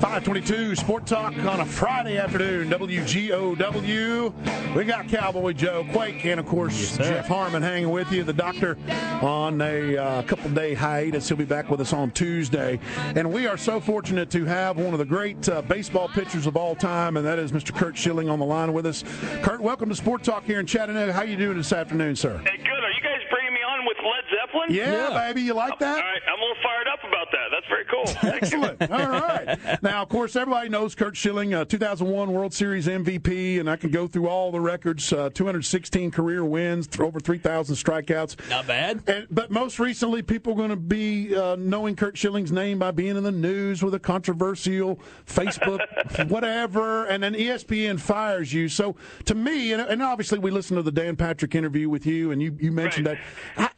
522 Sport Talk on a Friday afternoon, WGOW. We got Cowboy Joe Quake and, of course, Jeff Harmon hanging with you. The doctor on a couple-day hiatus. He'll be back with us on Tuesday. And we are so fortunate to have one of the great baseball pitchers of all time, and that is Mr. Curt Schilling on the line with us. Curt, welcome to Sport Talk here in Chattanooga. How you doing this afternoon, sir? Hey, good. Are you guys bringing me on with Led Zeppelin? Yeah, baby. You like that? All right. I'm a little fired up about that. That's very cool. Excellent. All right. Now, of course, everybody knows Curt Schilling, 2001 World Series MVP, and I can go through all the records, 216 career wins, over 3,000 strikeouts. Not bad. But most recently, people are going to be knowing Curt Schilling's name by being in the news with a controversial Facebook, whatever, and then ESPN fires you. So, to me, and obviously we listened to the Dan Patrick interview with you, and you mentioned that.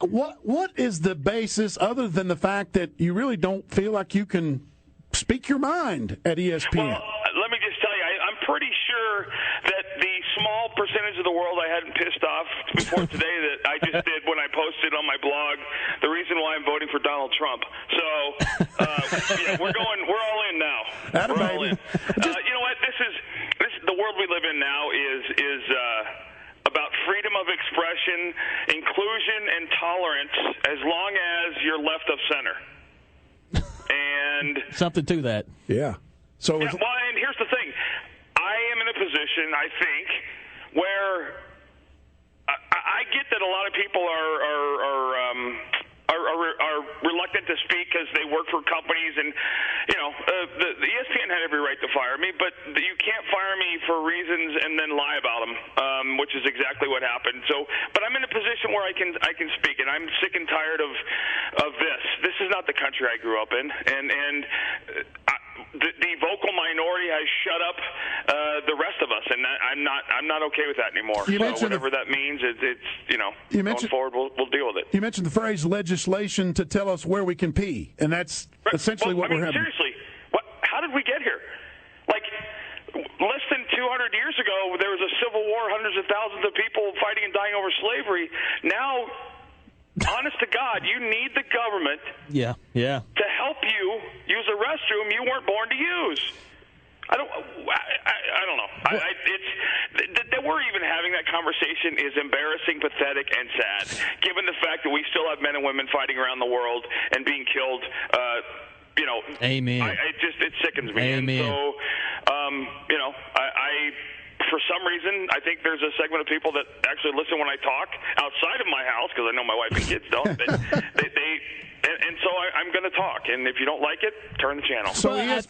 What is the basis, other than the fact that you really don't feel like you can speak your mind at ESPN? Well, let me just tell you, I'm pretty sure that the small percentage of the world I hadn't pissed off before today that I just did when I posted on my blog the reason why I'm voting for Donald Trump. So, we're all in now. We're all in. You know what? This is the world we live in now is about freedom of expression, inclusion, and tolerance, as long as you're left of center. And something to that. Yeah. So and here's the thing. I am in a position, I think, where I get that a lot of people are reluctant to speak because they work for companies, and the ESPN had every right to fire me, but you can't fire me for reasons and then lie about them, which is exactly what happened. So, but I'm in a position where I can speak, and I'm sick and tired of this. This is not the country I grew up in, and the vocal minority has shut up the rest of us, and I'm not okay with that anymore. So whatever that means, going forward, we'll deal with it. You mentioned the phrase legislation to tell us where we can pee, and that's essentially what we're having. Seriously, how did we get here? Like, less than 200 years ago, there was a civil war, hundreds of thousands of people fighting and dying over slavery. Now, honest to God, you need the government to help you use a restroom you weren't born to use. I don't know. That we're even having that conversation is embarrassing, pathetic, and sad, given the fact that we still have men and women fighting around the world and being killed. Amen. It sickens me. Amen. And so, for some reason, I think there's a segment of people that actually listen when I talk outside of my house, because I know my wife and kids don't. But and so I'm going to talk. And if you don't like it, turn the channel. So I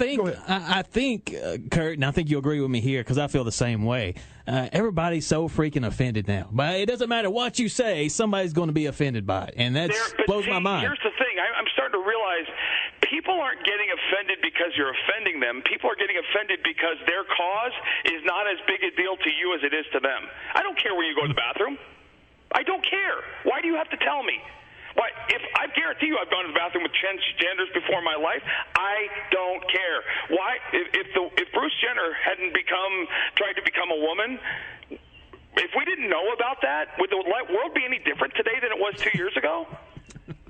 think, Curt, and I think you'll agree with me here, because I feel the same way. Everybody's so freaking offended now. But it doesn't matter what you say, somebody's going to be offended by it. And that blows my mind. Here's the thing. I'm starting to realize people aren't getting offended because you're offending them. People are getting offended because their cause is not as big a deal to you as it is to them. I don't care where you go to the bathroom. I don't care. Why do you have to tell me? Why? If I guarantee you I've gone to the bathroom with genders before in my life, I don't care. Why? If Bruce Jenner hadn't tried to become a woman, if we didn't know about that, would the world be any different today than it was 2 years ago?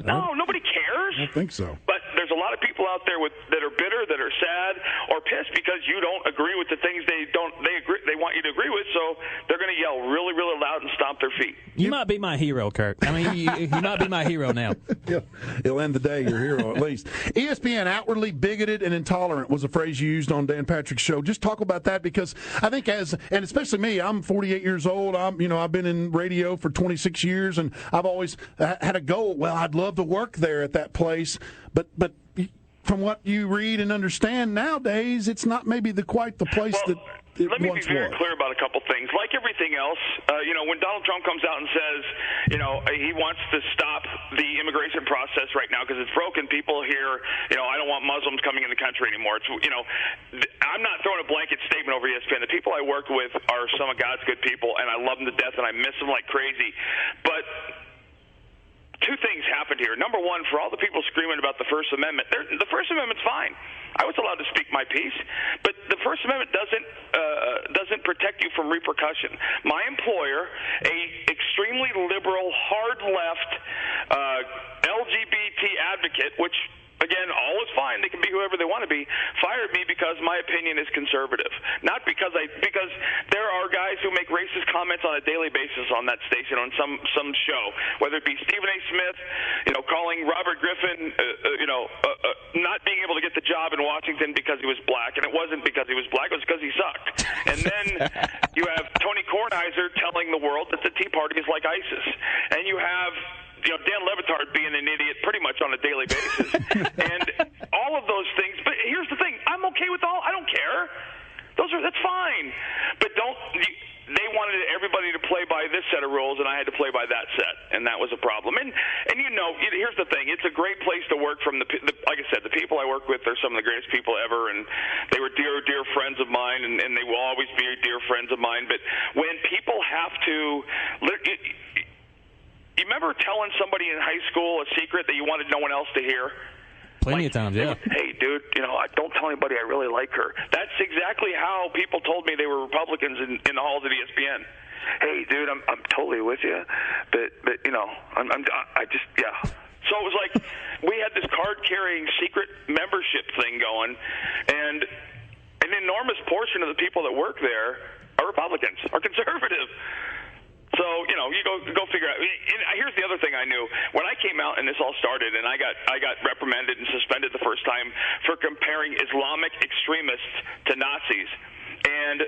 No, nobody cares. I don't think so. But there's a lot of people out there that are bitter, that are sad, or pissed because you don't agree with the things they want you to agree with. So they're going to yell really, really loud and stomp their feet. You might be my hero, Curt. I mean, you might be my hero now. It'll end the day your hero, at least. ESPN, outwardly bigoted and intolerant, was a phrase you used on Dan Patrick's show. Just talk about that, because I think and especially me, I'm 48 years old. I've been in radio for 26 years, and I've always had a goal. Well, I'd love to work there at that place, but from what you read and understand nowadays, it's not maybe quite the place that it let me once be very was. clear about a couple things. Like everything else, when Donald Trump comes out and says, he wants to stop the immigration process right now because it's broken, people hear, I don't want Muslims coming in the country anymore. It's, I'm not throwing a blanket statement over ESPN. The people I work with are some of God's good people, and I love them to death, and I miss them like crazy. But two things happened here. Number one, for all the people screaming about the First Amendment, the First Amendment's fine. I was allowed to speak my piece, but the First Amendment doesn't protect you from repercussion. My employer, a extremely liberal, hard left LGBT advocate, which again, all is fine. They can be whoever they want to be. Fired me because my opinion is conservative, not because there are guys who make racist comments on a daily basis on that station on some show, whether it be Stephen A. Smith, calling Robert Griffin, not being able to get the job in Washington because he was black, and it wasn't because he was black; it was because he sucked. And then you have Tony Kornheiser telling the world that the Tea Party is like ISIS, and you have Dan Le Batard being an idiot pretty much on a daily basis. And all of those things. But here's the thing. I'm okay with all. I don't care. That's fine. But they wanted everybody to play by this set of rules, and I had to play by that set, and that was a problem. And here's the thing. It's a great place to work from like I said, the people I work with are some of the greatest people ever, and they were dear, dear friends of mine, and they will always be dear friends of mine. But when people have to you remember telling somebody in high school a secret that you wanted no one else to hear? Plenty of times, yeah. Hey, dude, don't tell anybody I really like her. That's exactly how people told me they were Republicans in the halls of ESPN. Hey, dude, I'm totally with you, but I just yeah. So it was like we had this card-carrying secret membership thing going, and an enormous portion of the people that work there are Republicans, are conservative. So, you go figure out. Here's the other thing I knew. When I came out and this all started, and I got reprimanded and suspended the first time for comparing Islamic extremists to Nazis. And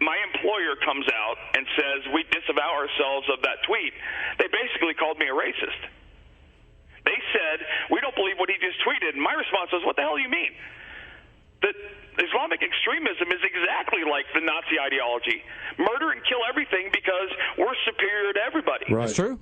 my employer comes out and says, we disavow ourselves of that tweet. They basically called me a racist. They said, we don't believe what he just tweeted. And my response was, what the hell do you mean? That Islamic extremism is exactly like the Nazi ideology. Murder and kill everything because we're superior to everybody. Right. That's true.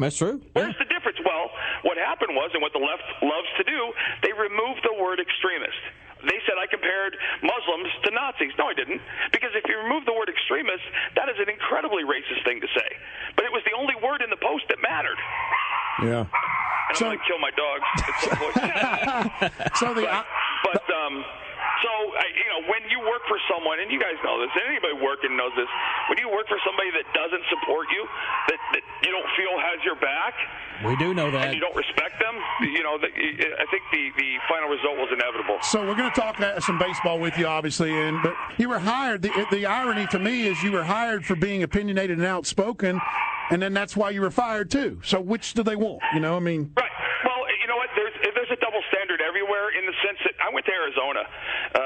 Where's the difference? Well, what happened was, and what the left loves to do, they removed the word extremist. They said I compared Muslims to Nazis. No, I didn't. Because if you remove the word extremist, that is an incredibly racist thing to say. But it was the only word in the post that mattered. Yeah. And I'm going to kill my dog at some point. So, when you work for someone, and you guys know this, anybody working knows this, when you work for somebody that doesn't support you, that you don't feel has your back, we do know that, and you don't respect them, I think the final result was inevitable. So we're going to talk some baseball with you, obviously, but you were hired. The irony to me is you were hired for being opinionated and outspoken, and then that's why you were fired too. So which do they want? Right. Well, you know what? There's a double standard everywhere in the sense that I went to Arizona.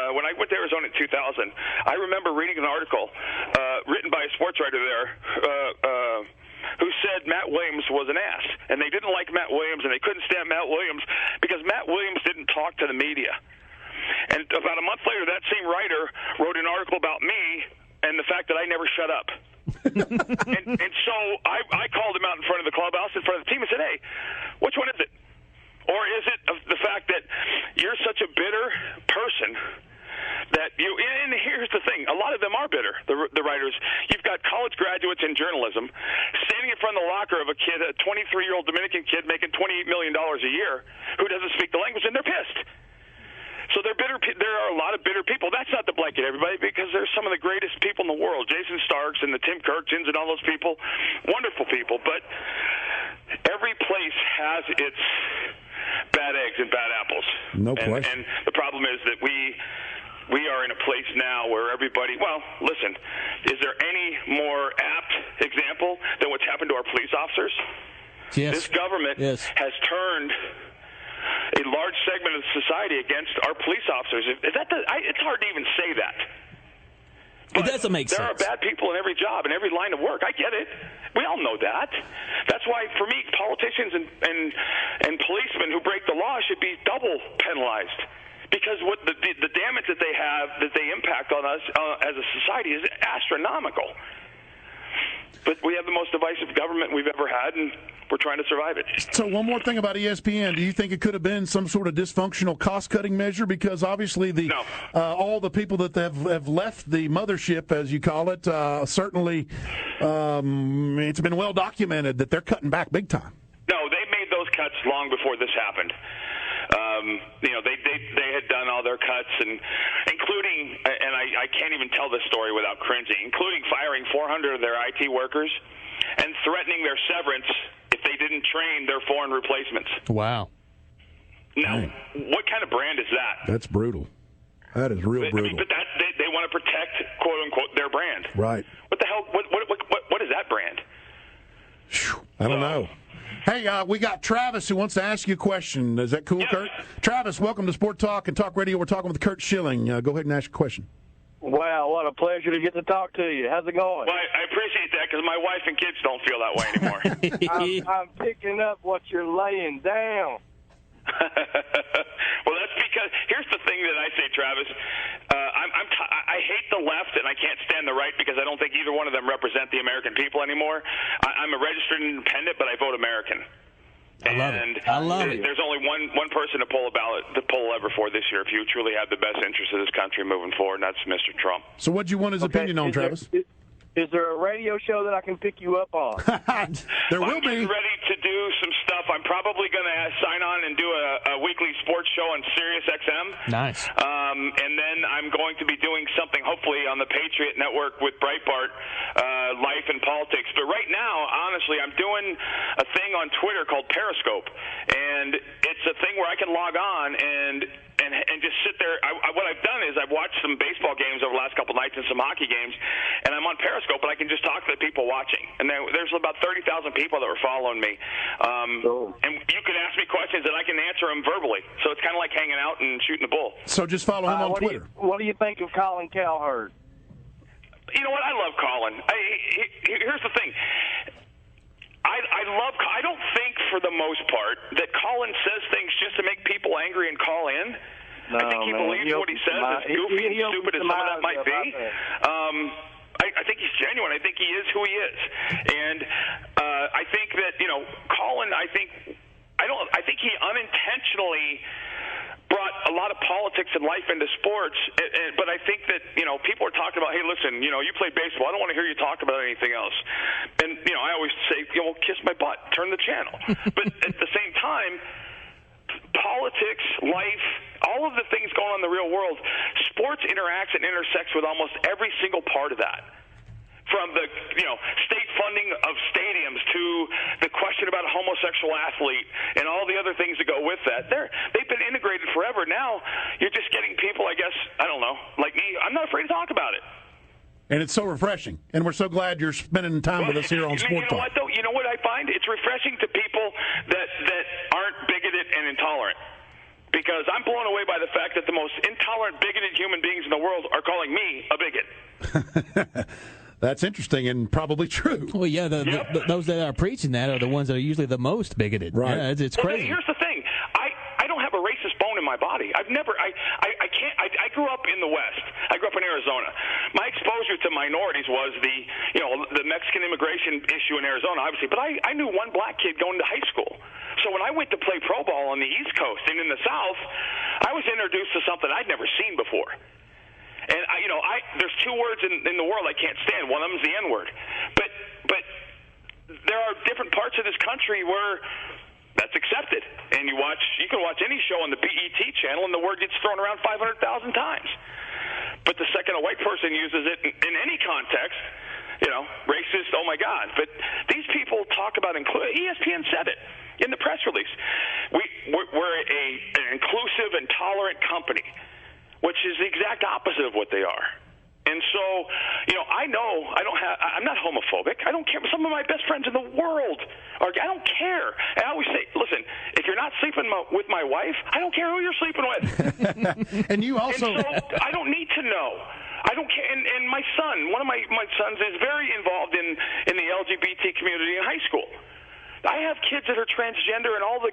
When I went to Arizona in 2000, I remember reading an article written by a sports writer there who said Matt Williams was an ass. And they didn't like Matt Williams, and they couldn't stand Matt Williams because Matt Williams didn't talk to the media. And about a month later, that same writer wrote an article about me and the fact that I never shut up. and so I called him out in front of the clubhouse, in front of the team, and said, hey, which one is it? Or is it the fact that you're such a bitter person that and here's the thing, a lot of them are bitter, the writers. You've got college graduates in journalism standing in front of the locker of a 23-year-old Dominican kid making $28 million a year who doesn't speak the language, and they're pissed. So they're bitter. There are a lot of bitter people. That's not to blanket everybody, because there's some of the greatest people in the world. Jason Starks and the Tim Kirchens and all those people, wonderful people. But every place has its bad eggs and bad apples. No question. And the problem is that we are in a place now where everybody, well, listen, is there any more apt example than what's happened to our police officers? Yes. This government has turned a large segment of society against our police officers. It's hard to even say that. But it doesn't make sense. There are bad people in every job, in every line of work. I get it. We all know that. That's why, for me, politicians and policemen who break the law should be double penalized. Because what the damage that they have, that they impact on us as a society, is astronomical. But we have the most divisive government we've ever had, and we're trying to survive it. So one more thing about ESPN. Do you think it could have been some sort of dysfunctional cost-cutting measure? Because obviously all the people that have left the mothership, as you call it, certainly it's been well documented that they're cutting back big time. No, they made those cuts long before this happened. They had done all their cuts, and including, and I can't even tell this story without cringing, including firing 400 of their IT workers and threatening their severance if they didn't train their foreign replacements. Wow. Now, what kind of brand is that? That's brutal. That is real brutal. But they want to protect, quote unquote, their brand. Right. What the hell? What is that brand? I don't know. Hey, we got Travis who wants to ask you a question. Is that cool, Yes. Kurt? Travis, welcome to Sport Talk and Talk Radio. We're talking with Kurt Schilling. Go ahead and ask your question. Wow, what a pleasure to get to talk to you. How's it going? Well, I appreciate that because my wife and kids don't feel that way anymore. I'm picking up what you're laying down. Well, that's because here's the thing that I say, Travis. I hate the left and I can't stand the right because I don't think either one of them represent the American people anymore. I'm a registered independent, but I vote American. I love it. There's only one person to pull a lever for this year if you truly have the best interest of this country moving forward, and that's Mr. Trump. So what'd you want his opinion on, Travis? Is there a radio show that I can pick you up on? There will be. I'm ready to do some stuff. I'm probably going to sign on and do a weekly sports show on Sirius XM. Nice. And then I'm going to be doing something, hopefully, on the Patriot Network with Breitbart, Life and Politics. But right now, honestly, I'm doing a thing on Twitter called Periscope. And it's a thing where I can log on and just sit there. What I've done is I've watched some baseball games over the last couple nights and some hockey games, and I'm on Periscope, and I can just talk to the people watching. And there's about 30,000 people that were following me. And you can ask me questions, and I can answer them verbally. So it's kind of like hanging out and shooting the bull. So just follow him on Twitter. What do you think of Colin Cowherd? You know what? I love Colin. Here's the thing. I don't think, for the most part, that Colin says things just to make people angry and call in. No, I think he believes what he says, as goofy and stupid as some of that might be. I think he's genuine. I think he is who he is, and I think that Colin. I think he unintentionally brought a lot of politics and life into sports, but I think that people are talking about, hey, listen, you play baseball. I don't want to hear you talk about anything else. And I always say, well, kiss my butt, turn the channel. But at the same time, politics, life, all of the things going on in the real world, sports interacts and intersects with almost every single part of that. From the state funding of stadiums to the question about a homosexual athlete and all the other things that go with that. They've been integrated forever. Now you're just getting people, I guess, I don't know, like me. I'm not afraid to talk about it. And it's so refreshing. And we're so glad you're spending time with us here on Sport Talk. You know what I find? It's refreshing to people that aren't bigoted and intolerant. Because I'm blown away by the fact that the most intolerant, bigoted human beings in the world are calling me a bigot. That's interesting and probably true. Well, yeah, those that are preaching that are the ones that are usually the most bigoted. Right. Yeah, it's crazy. Here's the thing. I don't have a racist bone in my body. I grew up in the West. I grew up in Arizona. My exposure to minorities was the Mexican immigration issue in Arizona, obviously. But I knew one black kid going to high school. So when I went to play pro ball on the East Coast and in the South, I was introduced to something I'd never seen before. And there's two words in the world I can't stand. One of them is the N-word. But there are different parts of this country where that's accepted. And you can watch any show on the BET channel, and the word gets thrown around 500,000 times. But the second a white person uses it in any context, racist, oh my God. But these people talk about ESPN said it in the press release. We're an inclusive and tolerant company, which is the exact opposite of what they are. And so, I'm not homophobic. I don't care. Some of my best friends in the world I don't care. And I always say, listen, if you're not sleeping with my wife, I don't care who you're sleeping with. And you also... And so I don't need to know. I don't care. And my son, one of my sons is very involved in the LGBT community in high school. I have kids that are transgender and all the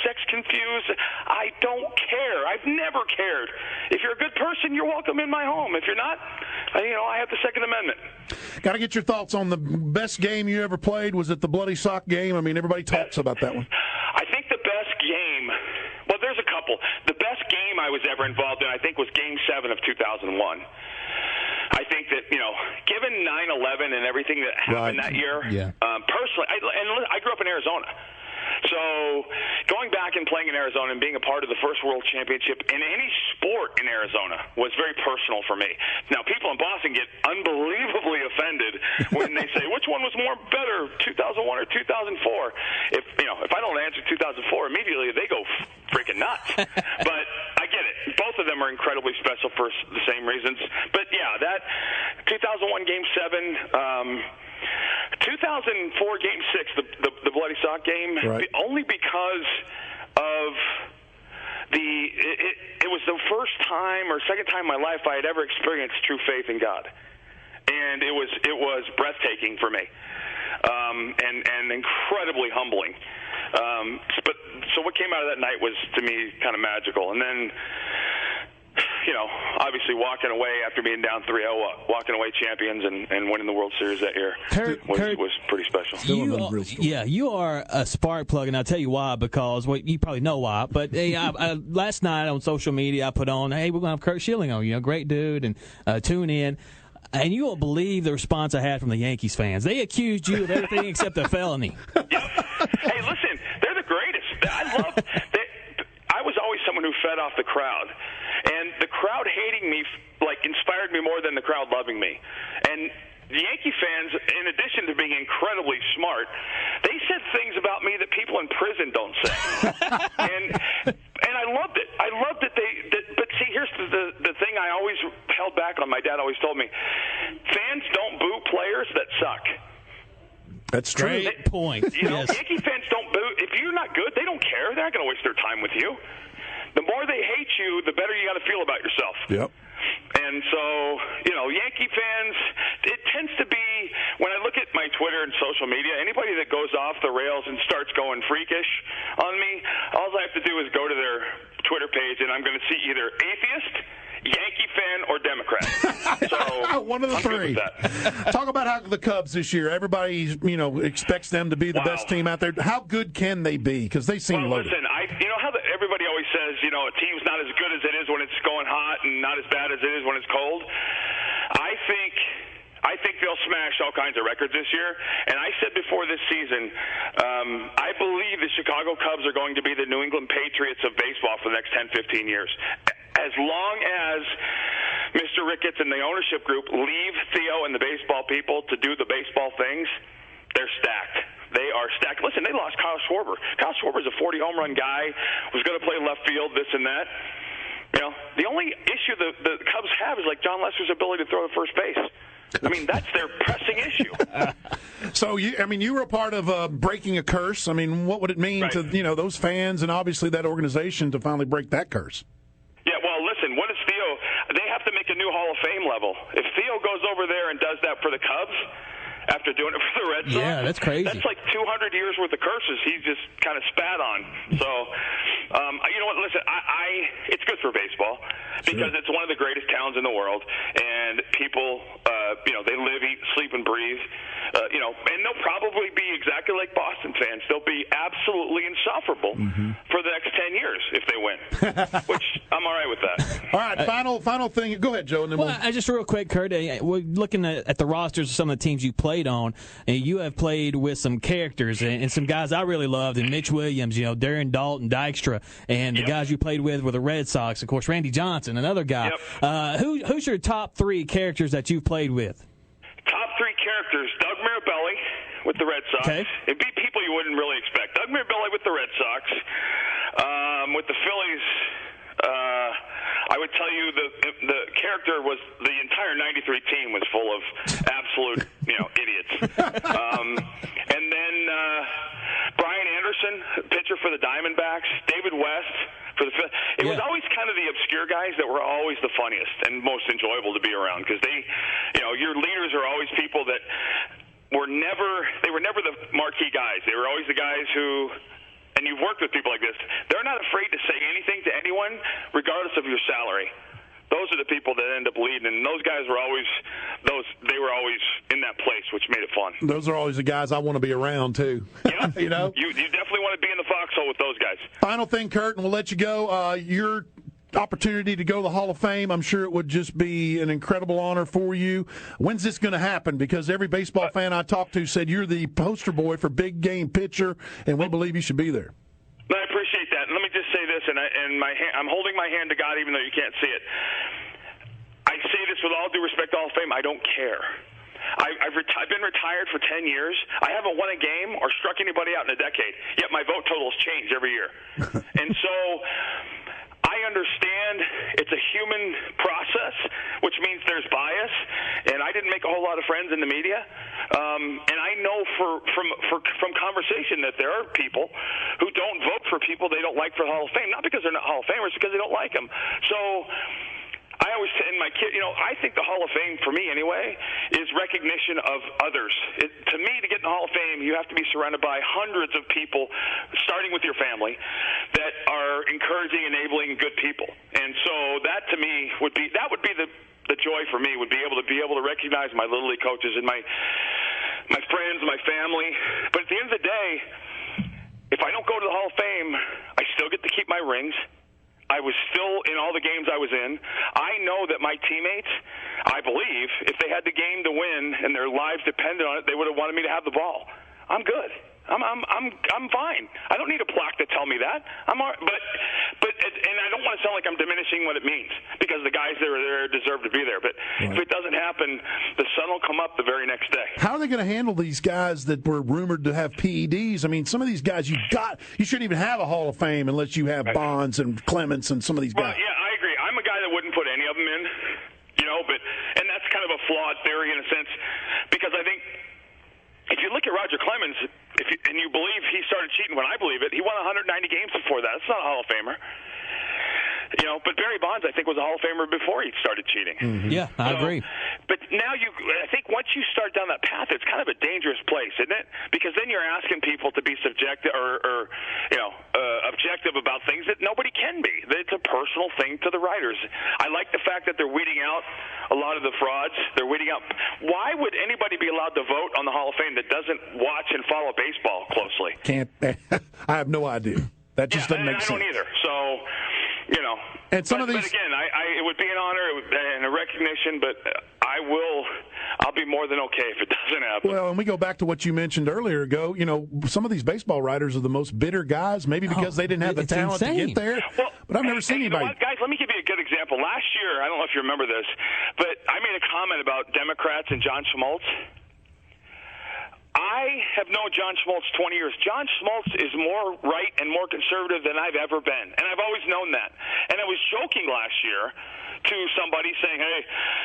sex confused. I don't care. I've never cared. If you're a good person, you're welcome in my home. If you're not, I have the Second Amendment. Got to get your thoughts on the best game you ever played. Was it the Bloody Sock game? I mean, everybody talks about that one. I think the best game, well, there's a couple. The best game I was ever involved in, I think, was Game 7 of 2001. I think that, given 9/11 and everything that happened that year, personally, I grew up in Arizona. So going back and playing in Arizona and being a part of the first World Championship in any sport in Arizona was very personal for me. Now, people in Boston get unbelievably offended when they say, which one was better, 2001 or 2004? If I don't answer 2004 immediately, they go freaking nuts. But I get it. Both of them are incredibly special for the same reasons. But, yeah, that 2001 Game 7, 2004 Game 6, the Bloody Sock game, right. Only because of it was the first time or second time in my life I had ever experienced true faith in God. And it was breathtaking for me, and incredibly humbling. So what came out of that night was, to me, kind of magical. And then, obviously walking away after being down 3-0, walking away champions and winning the World Series that year was pretty special. You are a spark plug, and I'll tell you why, because you probably know why. But hey, last night on social media, I put on, hey, we're going to have Kurt Schilling on, great dude, and tune in. And you won't believe the response I had from the Yankees fans. They accused you of everything except a felony. Yep. Hey, listen, they're the greatest. I was always someone who fed off the crowd. And the crowd hating me, inspired me more than the crowd loving me. And the Yankee fans, in addition to being incredibly smart, they said things about me that people in prison don't say. and I loved it. I loved that but see, here's the thing I always held back on. My dad always told me, fans don't boo players that suck. That's true. Great point. Yes. Yankee fans don't boo. If you're not good, they don't care. They're not going to waste their time with you. The more they hate you, the better you got to feel about yourself. Yep. And so, Yankee fans, it tends to be, when I look at my Twitter and social media, anybody that goes off the rails and starts going freakish on me, all I have to do is go to their Twitter page, and I'm going to see either atheist, Yankee fan, or Democrat. So one of the three. Talk about how the Cubs this year. Everybody, expects them to be the best team out there. How good can they be? Because they seem loaded. Listen, how everybody always says, a team's not as good as it is when it's going hot and not as bad as it is when it's cold. I think they'll smash all kinds of records this year. And I said before this season, I believe the Chicago Cubs are going to be the New England Patriots of baseball for the next 10, 15 years. As long as Mr. Ricketts and the ownership group leave Theo and the baseball people to do the baseball things, they're stacked. They are stacked. Listen, they lost Kyle Schwarber. Kyle Schwarber's a 40-home run guy, was going to play left field, this and that. The only issue the Cubs have is John Lester's ability to throw to first base. I mean, that's their pressing issue. So, you were a part of breaking a curse. I mean, what would it mean to, those fans and obviously that organization to finally break that curse? Yeah, well, listen, what is Theo? They have to make a new Hall of Fame level. If Theo goes over there and does that for the Cubs after doing it for the Red Sox, yeah, that's crazy. That's 200 years worth of curses he just kind of spat on. So, you know what? Listen, it's good for baseball because it's one of the greatest towns in the world, and people, they live, eat, sleep, and breathe. And they'll probably be exactly like Boston fans. They'll be absolutely insufferable for the next 10 years if they win, which I'm all right with that. All right, final thing. Go ahead, Joe. And then just real quick, Kurt, we're looking at the rosters of some of the teams you played on, and you have played with some characters and some guys I really loved, and Mitch Williams, Darren Dalton, Dykstra, and the guys you played with were the Red Sox. Of course, Randy Johnson, another guy. Yep. Who's your top three characters that you've played with? Top three characters: Doug Mirabelli with the Red Sox. Okay. It'd be people you wouldn't really expect. Doug Mirabelli with the Red Sox. With the Phillies, I would tell you the character was the entire '93 team was full of absolute idiots. And then Brian Anderson, pitcher for the Diamondbacks. David West for the Phillies. It was always kind of the obscure guys that were always the funniest and most enjoyable to be around because they, your leaders are always people that were never the marquee guys. They were always the guys who, and you've worked with people like this, they're not afraid to say anything to anyone regardless of your salary. Those are the people that end up leading, and those guys were always they were always in that place, which made it fun. Those are always the guys I want to be around too. Yeah, you definitely want to be in the foxhole with those guys. Final thing, Kurt, and we'll let you go. Your opportunity to go to the Hall of Fame. I'm sure it would just be an incredible honor for you. When's this going to happen? Because every baseball fan I talked to said you're the poster boy for big game pitcher, and we believe you should be there. I appreciate that. And let me just say this, I'm holding my hand to God even though you can't see it. I say this with all due respect to Hall of Fame. I don't care. I've been retired for 10 years. I haven't won a game or struck anybody out in a decade, yet my vote totals change every year. And so I understand it's a human process, which means there's bias, and I didn't make a whole lot of friends in the media. And I know from conversation that there are people who don't vote for people they don't like for the Hall of Fame, not because they're not Hall of Famers, because they don't like them. So I always say, and my kid, I think the Hall of Fame, for me anyway, is recognition of others. To me, to get in the Hall of Fame, you have to be surrounded by hundreds of people, starting with your family, that are encouraging, enabling good people. And so that, to me, would be the joy for me, would be able to recognize my Little League coaches and my friends, my family. But at the end of the day, if I don't go to the Hall of Fame, I still get to keep my rings. I was still in all the games I was in. I know that my teammates, I believe, if they had the game to win and their lives depended on it, they would have wanted me to have the ball. I'm good. I'm fine. I don't need a plaque to tell me that. But and I don't want to sound like I'm diminishing what it means, because the guys that are there deserve to be there. But if it doesn't happen, the sun will come up the very next day. How are they going to handle these guys that were rumored to have PEDs? I mean, some of these guys you shouldn't even have a Hall of Fame unless you have Bonds and Clements and some of these guys. Well, yeah, I agree. I'm a guy that wouldn't put any of them in, and that's kind of a flawed theory in a sense, because I think if you look at Roger Clemens, and you believe he started cheating when I believe it, he won 190 games before that. That's not a Hall of Famer. But Barry Bonds, I think, was a Hall of Famer before he started cheating. Mm-hmm. Yeah, I agree. But now I think once you start down that path, it's kind of a dangerous place, isn't it? Because then you're asking people to be subjective or objective about things that nobody can be. It's a personal thing to the writers. I like the fact that they're weeding out a lot of the frauds. They're weeding out. Why would anybody be allowed to vote on the Hall of Fame that doesn't watch and follow baseball closely? Can't. I have no idea. That just doesn't make sense. I don't either. So, And some of these, but again, it would be an honor and a recognition, but I'll be more than okay if it doesn't happen. Well, and we go back to what you mentioned earlier ago. Some of these baseball writers are the most bitter guys, maybe because they didn't have the talent to get there. Well, but I've never seen anybody. Guys, let me give you a good example. Last year, I don't know if you remember this, but I made a comment about Democrats and John Schmaltz. I have known John Schmaltz 20 years. John Schmaltz is more right and more conservative than I've ever been, and I've always known that. And I was joking last year to somebody saying, hey,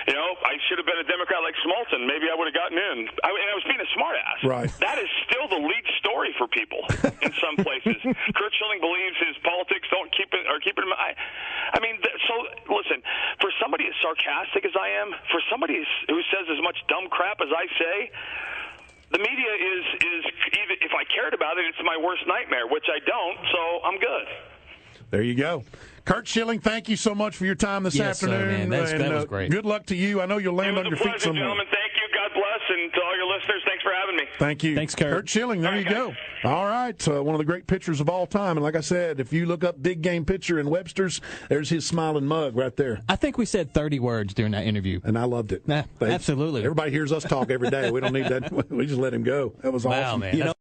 I should have been a Democrat like Schmaltz, and maybe I would have gotten in. And I was being a smartass. Right. That is still the lead story for people in some places. Curt Schilling believes his politics don't keep it. I mean, so listen, for somebody as sarcastic as I am, for somebody who says as much dumb crap as I say, the media is even, if I cared about it, it's my worst nightmare, which I don't, so I'm good. There you go. Curt Schilling, thank you so much for your time this afternoon. Sir, man. That was great. Good luck to you. I know you'll land on your feet somewhere. Gentlemen. Thank you. God bless. And to all your listeners, thanks for having me. Thank you. Thanks, Curt. Curt Schilling, there you go. All right. One of the great pitchers of all time. And like I said, if you look up big game pitcher in Webster's, there's his smiling mug right there. I think we said 30 words during that interview. And I loved it. Absolutely. Everybody hears us talk every day. We don't need that. We just let him go. That was awesome. Wow, man.